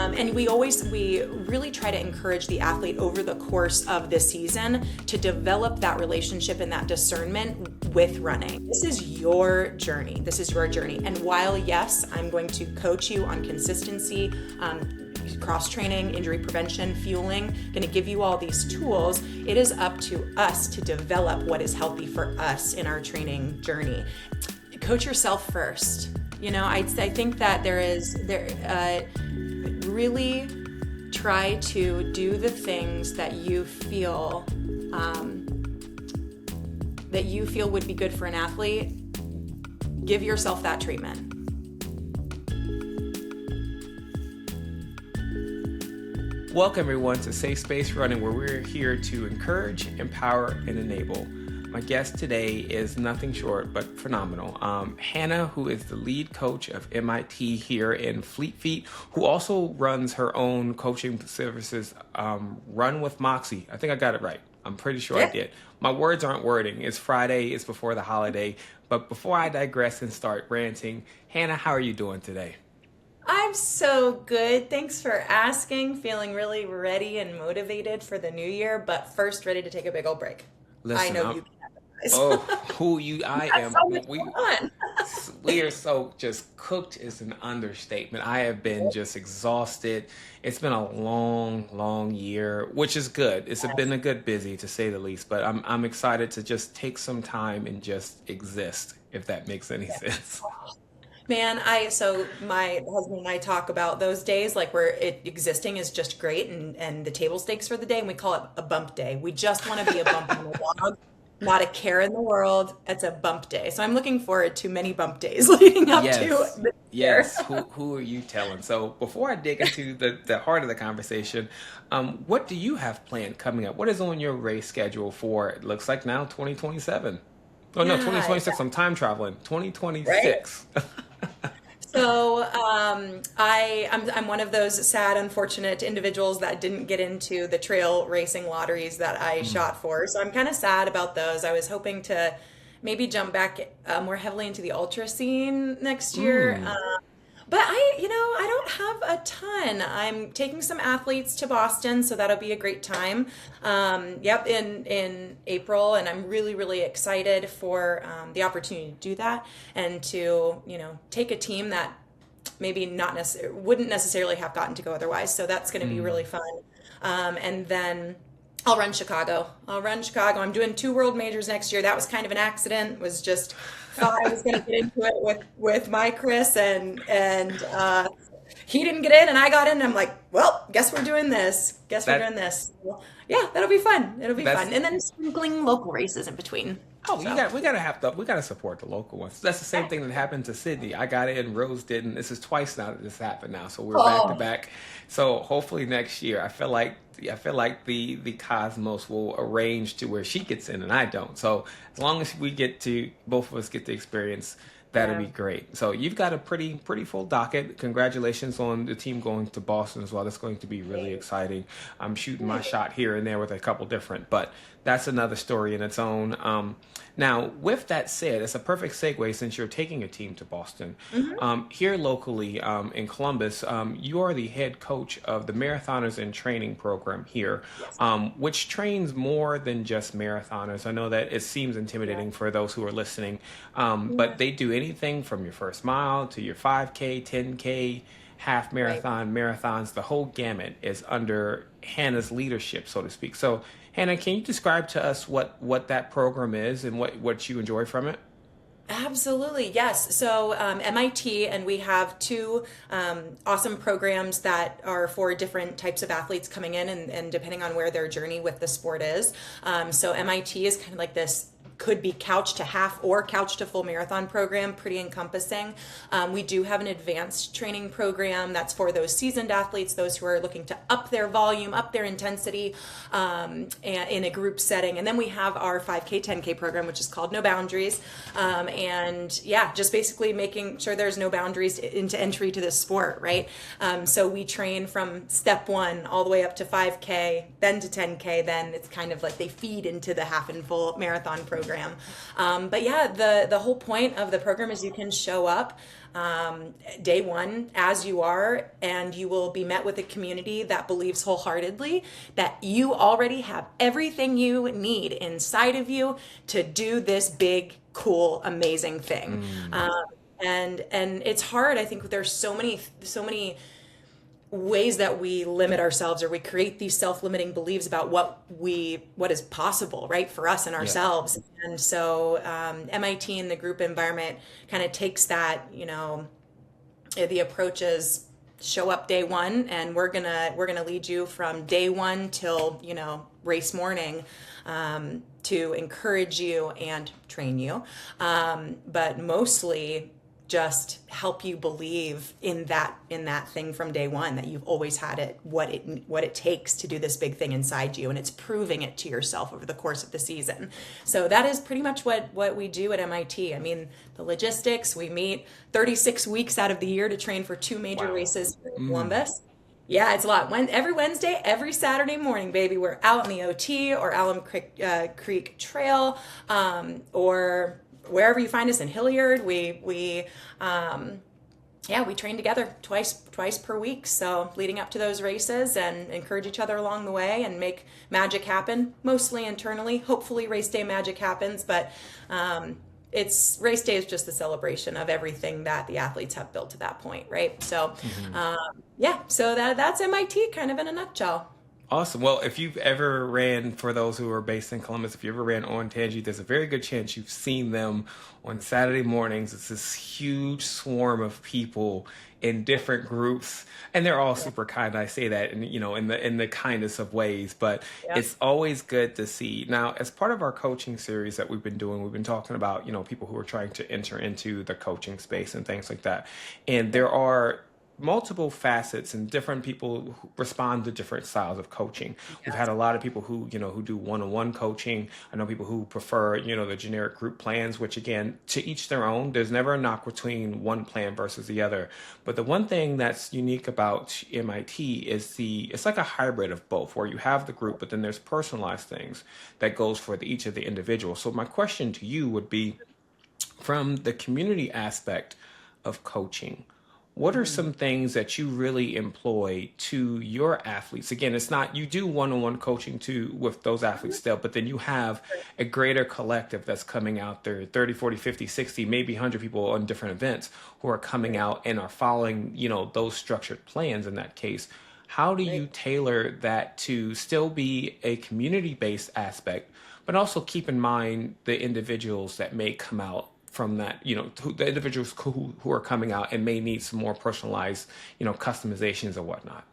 And we really try to encourage the athlete over the course of the season to develop that relationship and that discernment with running. This is your journey. This is your journey. And while, yes, I'm going to coach you on consistency, cross training, injury prevention, fueling, going to give you all these tools, it is up to us to develop what is healthy for us in our training journey. Coach yourself first. I think that really try to do the things that you feel would be good for an athlete. Give yourself that treatment. Welcome everyone to Safe Space Running, where we're here to encourage, empower, and enable. My guest today is nothing short but phenomenal. Hannah, who is the lead coach of MIT here in Fleet Feet, who also runs her own coaching services, Run with Moxie. I think I got it right. I'm pretty sure I did. My words aren't wording. It's Friday. It's before the holiday. But before I digress and start ranting, Hannah, how are you doing today? I'm so good. Thanks for asking. Feeling really ready and motivated for the new year, but first ready to take a big old break. Listen, I know you. I am. We are so just cooked is an understatement. I have been just exhausted. It's been a long year, which is good. It's been a good busy to say the least, but I'm excited to just take some time and just exist, if that makes any sense. Man, so my husband and I talk about those days like where existing is just great and the table stakes for the day, and we call it a bump day. We just want to be a bump in the log. Not a care in the world. It's a bump day. So I'm looking forward to many bump days leading up to this year. Yes. Who are you telling? So before I dig into the heart of the conversation, what do you have planned coming up? What is on your race schedule for, it looks like now, 2027? Oh, no, 2026. I'm time traveling. 2026. Right? So I'm one of those sad, unfortunate individuals that didn't get into the trail racing lotteries that I shot for. So I'm kind of sad about those. I was hoping to maybe jump back more heavily into the ultra scene next year. But I don't have a ton. I'm taking some athletes to Boston, so that'll be a great time. In April, and I'm really, really excited for the opportunity to do that and to, take a team that maybe wouldn't necessarily have gotten to go otherwise. So that's going to be really fun. And then I'll run Chicago. I'm doing 2 world majors next year. That was kind of an accident. Was just thought I was going to get into it with my Chris, and he didn't get in, and I got in. And I'm like, well, guess we're doing this. Well, yeah, that'll be fun. Fun, and then sprinkling local races in between. Oh, so. we gotta support the local ones. That's the same thing that happened to Sydney. I got in, Rose didn't. This is twice now that this happened now, so we're back to back. So hopefully next year, I feel like the cosmos will arrange to where she gets in and I don't. So as long as both of us get the experience, that'll be great. So you've got a pretty full docket. Congratulations on the team going to Boston as well. That's going to be really exciting. I'm shooting my shot here and there with a couple different, but that's another story in its own. Now, with that said, it's a perfect segue since you're taking a team to Boston. Here locally in Columbus, you are the head coach of the Marathoners in Training program here, which trains more than just marathoners. I know that it seems intimidating for those who are listening, but they do anything from your first mile to your 5K, 10K, half marathon, marathons. The whole gamut is under Hannah's leadership, so to speak. So Hannah, can you describe to us what that program is and what you enjoy from it? Absolutely, yes. So MIT, and we have 2 awesome programs that are for different types of athletes coming in and depending on where their journey with the sport is. So MIT is kind of like this, could be couch to half or couch to full marathon program, pretty encompassing. We do have an advanced training program that's for those seasoned athletes, those who are looking to up their volume, up their intensity and in a group setting. And then we have our 5K, 10K program, which is called No Boundaries. Just basically making sure there's no boundaries into entry to this sport, right? So we train from step 1 all the way up to 5K, then to 10K, then it's kind of like they feed into the half and full marathon program. Instagram. But yeah, the whole point of the program is you can show up day one as you are, and you will be met with a community that believes wholeheartedly that you already have everything you need inside of you to do this big, cool, amazing thing. Mm. And it's hard. I think there's so many ways that we limit ourselves, or we create these self-limiting beliefs about what is possible, right, for us and Yeah. ourselves. And so MIT and the group environment kind of takes that, the approach is show up day one, and we're gonna lead you from day one till race morning, to encourage you and train you, but mostly just help you believe in that thing from day one, that you've always had it, what it takes to do this big thing inside you, and it's proving it to yourself over the course of the season. So that is pretty much what we do at MIT. I mean, the logistics, we meet 36 weeks out of the year to train for two major Wow. races here in Mm. Columbus. Yeah, it's a lot. Every Wednesday, every Saturday morning, baby, we're out in the OT or Alum Creek Trail, or wherever you find us in Hilliard. We train together twice per week. So leading up to those races, and encourage each other along the way and make magic happen, mostly internally. Hopefully race day magic happens, but it's race day is just the celebration of everything that the athletes have built to that point, right? So Mhm. so that's MIT kind of in a nutshell. Awesome. Well, if you've ever ran, for those who are based in Columbus, if you ever ran on Tangi, there's a very good chance you've seen them on Saturday mornings. It's this huge swarm of people in different groups, and they're all super kind. I say that in the kindest of ways, but Yeah. it's always good to see. Now, as part of our coaching series that we've been doing, we've been talking about, people who are trying to enter into the coaching space and things like that. And there are multiple facets, and different people who respond to different styles of coaching. We've had a lot of people who do one-on-one coaching. I know people who prefer, the generic group plans, which again, to each their own. There's never a knock between one plan versus the other. But the one thing that's unique about MIT is it's like a hybrid of both, where you have the group, but then there's personalized things that goes for each of the individuals. So my question to you would be, from the community aspect of coaching, what are Mhm. some things that you really employ to your athletes? Again, it's not, you do one-on-one coaching too with those athletes still, but then you have a greater collective that's coming out there, 30, 40, 50, 60, maybe 100 people on different events who are coming out and are following, those structured plans in that case. How do Right. you tailor that to still be a community-based aspect, but also keep in mind the individuals that may come out from that, the individuals who are coming out and may need some more personalized, customizations or whatnot?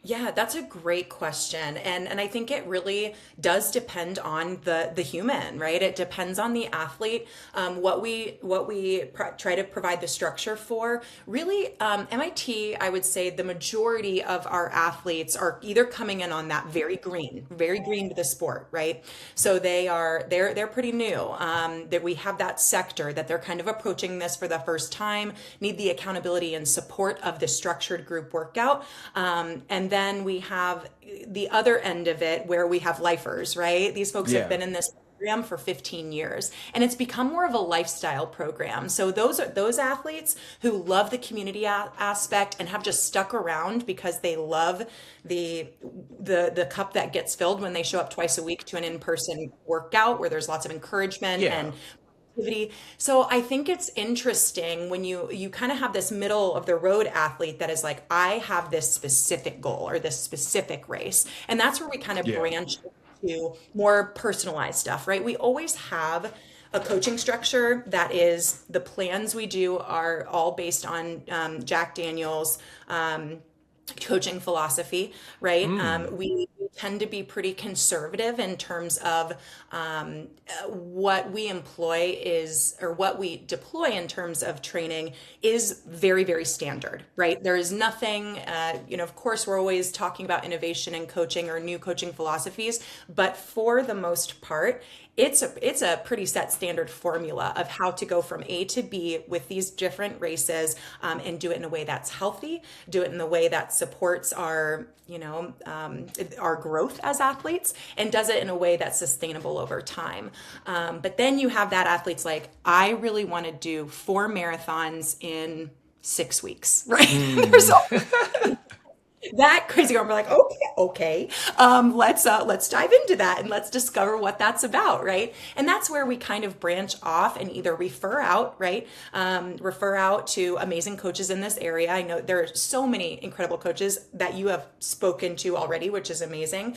Yeah, that's a great question. And I think it really does depend on the human, right? It depends on the athlete. What we try to provide the structure for. Really, MIT, I would say the majority of our athletes are either coming in on that very green to the sport, right? So they're pretty new. That we have that sector that they're kind of approaching this for the first time, need the accountability and support of the structured group workout. And then we have the other end of it, where we have lifers, right? These folks have Yeah. been in this program for 15 years, and it's become more of a lifestyle program. So those are those athletes who love the community aspect and have just stuck around because they love the cup that gets filled when they show up twice a week to an in-person workout where there's lots of encouragement Yeah. and activity. So I think it's interesting when you kind of have this middle of the road athlete that is like, I have this specific goal or this specific race. And that's where we kind of Yeah. branch to more personalized stuff, right? We always have a coaching structure that is the plans we do are all based on Jack Daniels' coaching philosophy, right? Mm. We tend to be pretty conservative in terms of what we employ is, or what we deploy in terms of training is very, very standard, right? There is nothing, of course, we're always talking about innovation in coaching or new coaching philosophies, but for the most part, it's a pretty set standard formula of how to go from A to B with these different races, and do it in a way that's healthy, do it in the way that supports our, our growth as athletes, and does it in a way that's sustainable over time. But then you have that athletes like, I really want to do 4 marathons in 6 weeks, right? There's all that crazy girl. We're like, okay, let's dive into that and let's discover what that's about, right? And that's where we kind of branch off and either refer out, right? Refer out to amazing coaches in this area. I know there are so many incredible coaches that you have spoken to already, which is amazing.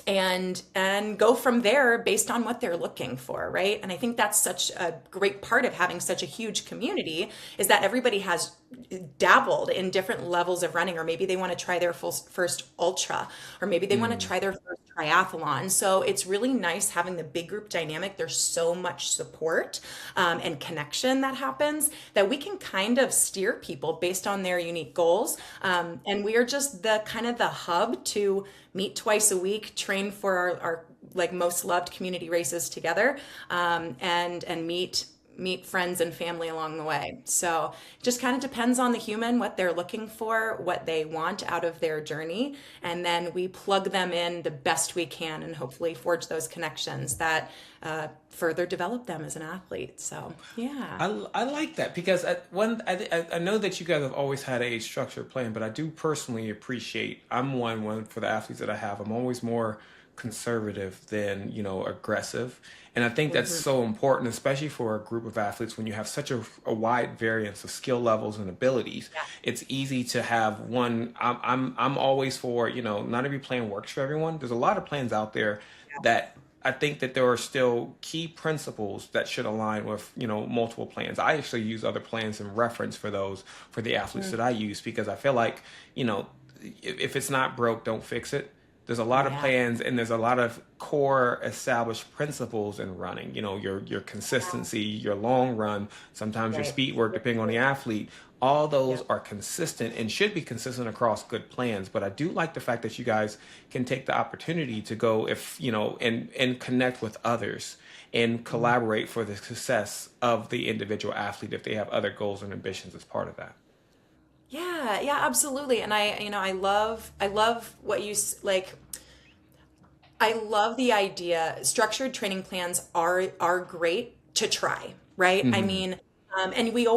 And go from there based on what they're looking for, right? And I think that's such a great part of having such a huge community, is that everybody has dabbled in different levels of running, or maybe they want to try their first ultra, or maybe they want to try their first triathlon. So it's really nice having the big group dynamic. There's so much support, and connection that happens, that we can kind of steer people based on their unique goals. And we are just the kind of the hub to meet twice a week, train for our like most loved community races together, and meet friends and family along the way. So it just kind of depends on the human, what they're looking for, what they want out of their journey. And then we plug them in the best we can and hopefully forge those connections that further develop them as an athlete. So, yeah. I like that, because I know that you guys have always had a structured plan, but I do personally appreciate, I'm one for the athletes that I have, I'm always more conservative than, aggressive. And I think that's so important, especially for a group of athletes when you have such a wide variance of skill levels and abilities. Yeah. It's easy to have one. I'm always for, not every plan works for everyone. There's a lot of plans out there that I think that there are still key principles that should align with, multiple plans. I actually use other plans in reference for those, for the athletes that I use, because I feel like, if it's not broke, don't fix it. There's a lot of plans, and there's a lot of core established principles in running. Your consistency, your long run, sometimes your speed work, depending on the athlete. All those are consistent and should be consistent across good plans. But I do like the fact that you guys can take the opportunity to go, and connect with others and collaborate for the success of the individual athlete if they have other goals and ambitions as part of that. Yeah, absolutely. And I love what like. I love the idea. Structured training plans are great to try, right? I mean, and we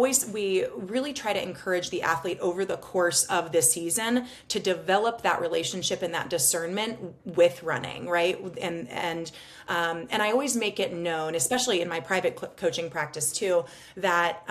really try to encourage the athlete over the course of the season to develop that relationship and that discernment with running, right? And I always make it known, especially in my private coaching practice too, that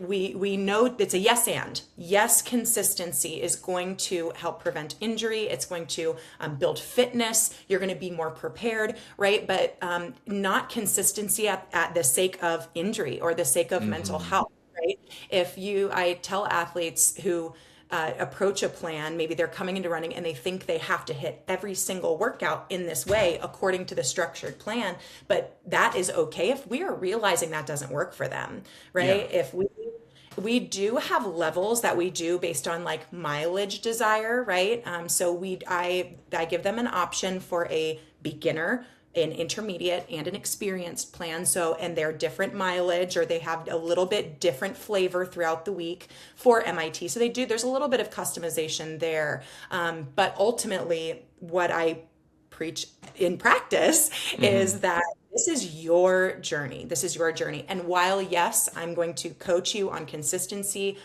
we know it's a yes, consistency is going to help prevent injury. It's going to build fitness. You're going to be more prepared, right? But not consistency at the sake of injury or the sake of mental health, right? I tell athletes who approach a plan, maybe they're coming into running and they think they have to hit every single workout in this way according to the structured plan, but that is okay if we are realizing that doesn't work for them, right? If we do have levels that we do based on like mileage desire, right? So I give them an option for a beginner, an intermediate, and an experienced plan. So, and they're different mileage, or they have a little bit different flavor throughout the week for MIT. So there's a little bit of customization there. But ultimately, what I preach in practice is that this is your journey. This is your journey. And while, yes, I'm going to coach you on consistency,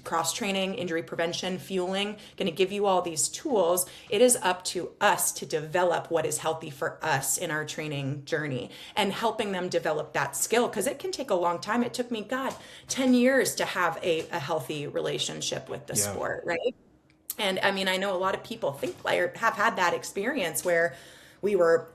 cross training, injury prevention, fueling, going to give you all these tools, it is up to us to develop what is healthy for us in our training journey and helping them develop that skill, because it can take a long time. It took me, 10 years to have a healthy relationship with the sport, right? And I mean, I know a lot of people have had that experience where we were,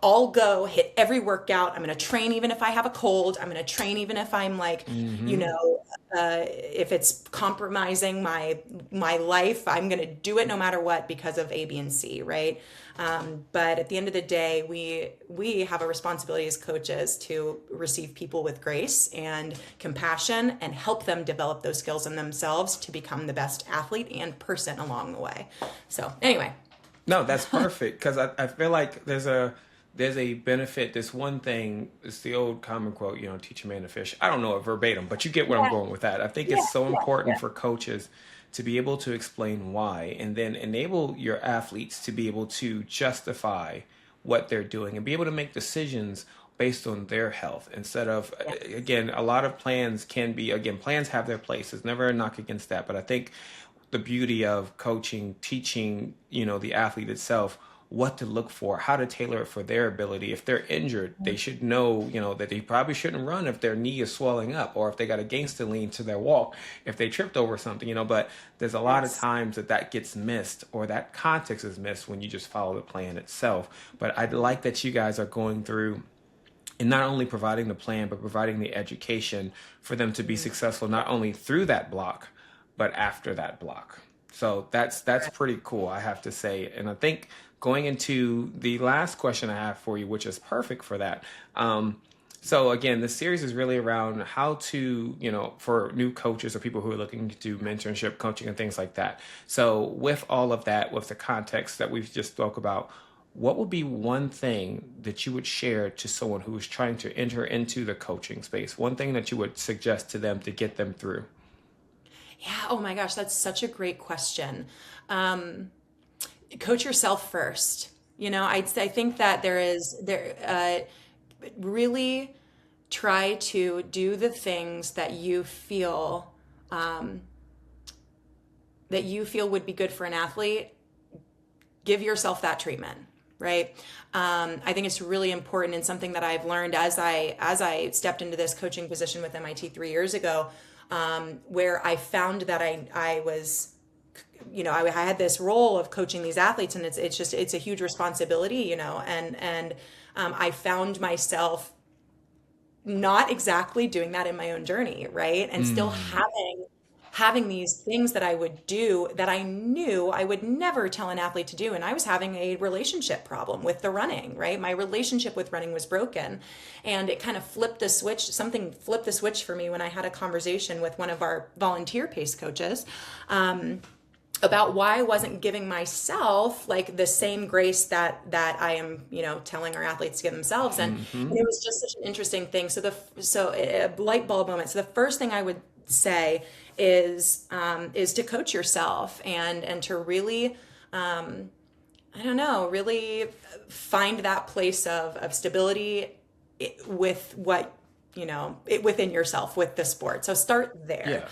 all go, hit every workout. I'm going to train even if I have a cold. I'm going to train even if I'm like, if it's compromising my life, I'm going to do it no matter what because of A, B, and C, right? But at the end of the day, we have a responsibility as coaches to receive people with grace and compassion and help them develop those skills in themselves to become the best athlete and person along the way. So anyway. No, that's perfect, because I feel like there's a there's a benefit. This one thing, it's the old common quote, teach a man to fish. I don't know it verbatim, but you get where I'm Yeah, going with that. I think yeah, it's so yeah, important yeah. for coaches to be able to explain why, and then enable your athletes to be able to justify what they're doing and be able to make decisions based on their health instead of, again, a lot of plans can be, again, plans have their places, never a knock against that, but I think the beauty of coaching, teaching, the athlete itself what to look for, how to tailor it for their ability. If they're injured, they should know, that they probably shouldn't run if their knee is swelling up, or if they got a gangster lean to their walk, if they tripped over something, but there's a lot of Yes. times that gets missed, or that context is missed when you just follow the plan itself. But I like that you guys are going through and not only providing the plan, but providing the education for them to be successful, not only through that block, but after that block. So that's pretty cool, I have to say. And I think going into the last question I have for you, which is perfect for that. So again, the series is really around how to, for new coaches or people who are looking to do mentorship, coaching, and things like that. So with all of that, with the context that we've just spoke about, what would be one thing that you would share to someone who is trying to enter into the coaching space? One thing that you would suggest to them to get them through? Yeah. Oh my gosh, that's such a great question. Um, Coach yourself first. I think that really try to do the things that you feel would be good for an athlete. Give yourself that treatment, right? I think it's really important, and something that I've learned as I stepped into this coaching position with MIT 3 years ago, where I found that I was, I had this role of coaching these athletes, and it's a huge responsibility, and I found myself not exactly doing that in my own journey, right? And still having these things that I would do that I knew I would never tell an athlete to do. And I was having a relationship problem with the running, right? My relationship with running was broken. And it kind of flipped the switch. Something flipped the switch for me when I had a conversation with one of our volunteer pace coaches. About why I wasn't giving myself like the same grace that I am, telling our athletes to give themselves. And it was just such an interesting thing. So a light bulb moment. So the first thing I would say is to coach yourself and to really, I don't know, really find that place of stability with what, within yourself with the sport. So start there. Yeah.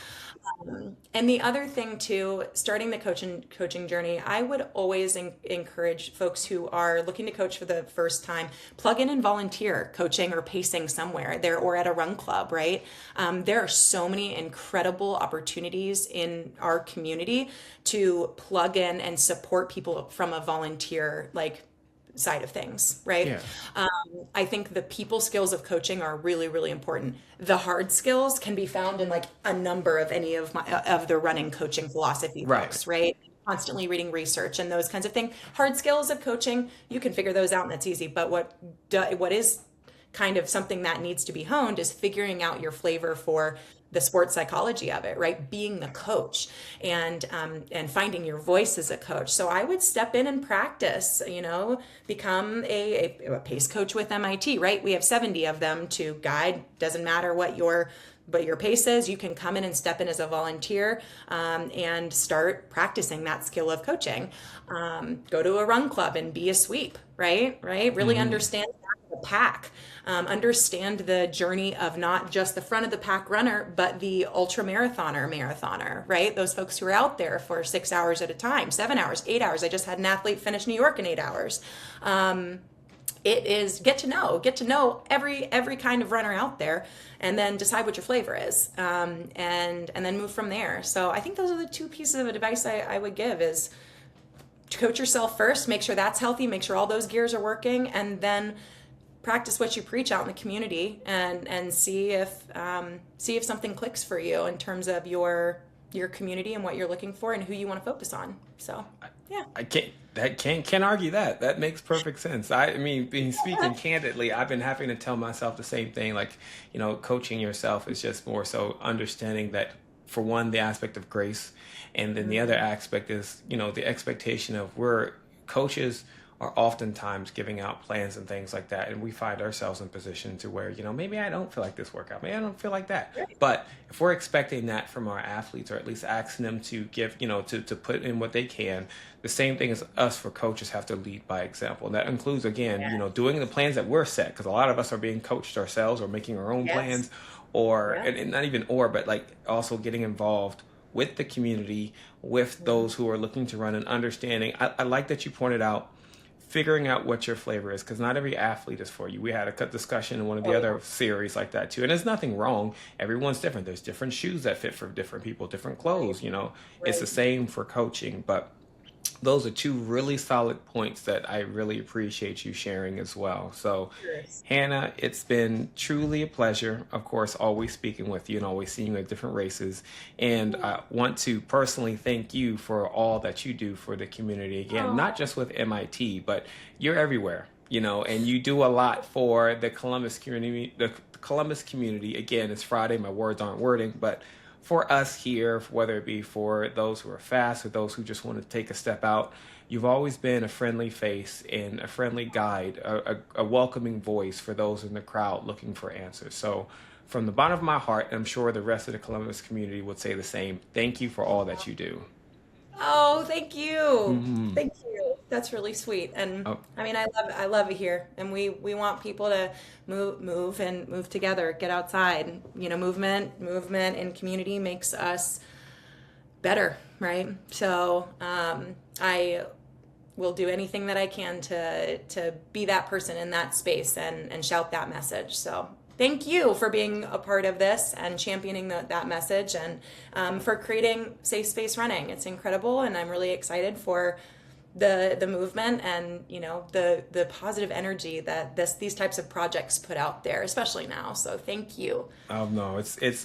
And the other thing too, starting the coaching journey, I would always encourage folks who are looking to coach for the first time, plug in and volunteer coaching or pacing somewhere there or at a run club, right? There are so many incredible opportunities in our community to plug in and support people from a volunteer side of things, right? Yeah. I think the people skills of coaching are really, really important. The hard skills can be found in a number of any of the running coaching philosophy Right. books, right? Constantly reading research and those kinds of things. Hard skills of coaching, you can figure those out and that's easy. But what is kind of something that needs to be honed is figuring out your flavor for the sports psychology of it, right? Being the coach and finding your voice as a coach. So I would step in and practice, become a pace coach with MIT, right? We have 70 of them to guide. Doesn't matter what your pace is. You can come in and step in as a volunteer and start practicing that skill of coaching. Go to a run club and be a sweep, right? Really understand the pack. Understand the journey of not just the front of the pack runner, but the ultra marathoner, right? Those folks who are out there for 6 hours at a time, 7 hours, 8 hours. I just had an athlete finish New York in 8 hours. It is get to know every kind of runner out there, and then decide what your flavor is, and then move from there. So I think those are the two pieces of advice I would give is to coach yourself first, make sure that's healthy, make sure all those gears are working, and then practice what you preach out in the community and see if something clicks for you in terms of your community and what you're looking for and who you want to focus on. So yeah. I can't argue that. That makes perfect sense. I mean, speaking candidly, I've been having to tell myself the same thing. Coaching yourself is just more so understanding that, for one, the aspect of grace, and then the other aspect is, the expectation of we're coaches are oftentimes giving out plans and things like that. And we find ourselves in position to where, maybe I don't feel like this workout. Maybe I don't feel like that. But if we're expecting that from our athletes, or at least asking them to give, to put in what they can, the same thing as us for coaches have to lead by example. And that includes, again, doing the plans that we're set, because a lot of us are being coached ourselves or making our own plans, or, and not even but like also getting involved with the community, with those who are looking to run, and understanding. I like that you pointed out figuring out what your flavor is, because not every athlete is for you. We had a discussion in one of the other series like that too, and there's nothing wrong. Everyone's different. There's different shoes that fit for different people, different clothes. It's the same for coaching. But those are two really solid points that I really appreciate you sharing as well. So, Hannah, it's been truly a pleasure, of course, always speaking with you and always seeing you at different races. And I want to personally thank you for all that you do for the community. Again, not just with MIT, but you're everywhere, and you do a lot for the Columbus community. The Columbus community, again, it's Friday, my words aren't wording, but for us here, whether it be for those who are fast or those who just want to take a step out, you've always been a friendly face and a friendly guide, a welcoming voice for those in the crowd looking for answers. So from the bottom of my heart, I'm sure the rest of the Columbus community would say the same. Thank you for all that you do. Oh, thank you. Thank you. That's really sweet. And I mean, I love it here. And we want people to move together, get outside. Movement and community makes us better, right? So I will do anything that I can to be that person in that space and shout that message. So thank you for being a part of this and championing that message, and for creating Safe Space Running. It's incredible, and I'm really excited for the movement and the positive energy that these types of projects put out there, especially now. So thank you. No,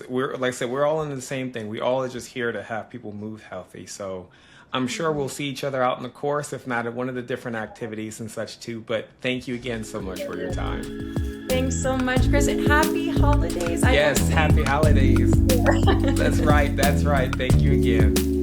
we're, like I said, we're all in the same thing. We all are just here to have people move healthy. So I'm sure we'll see each other out in the course, if not at one of the different activities and such too. But thank you again so much for your time. Thanks so much, Chris. Happy holidays. Yes, happy holidays. That's right. Thank you again.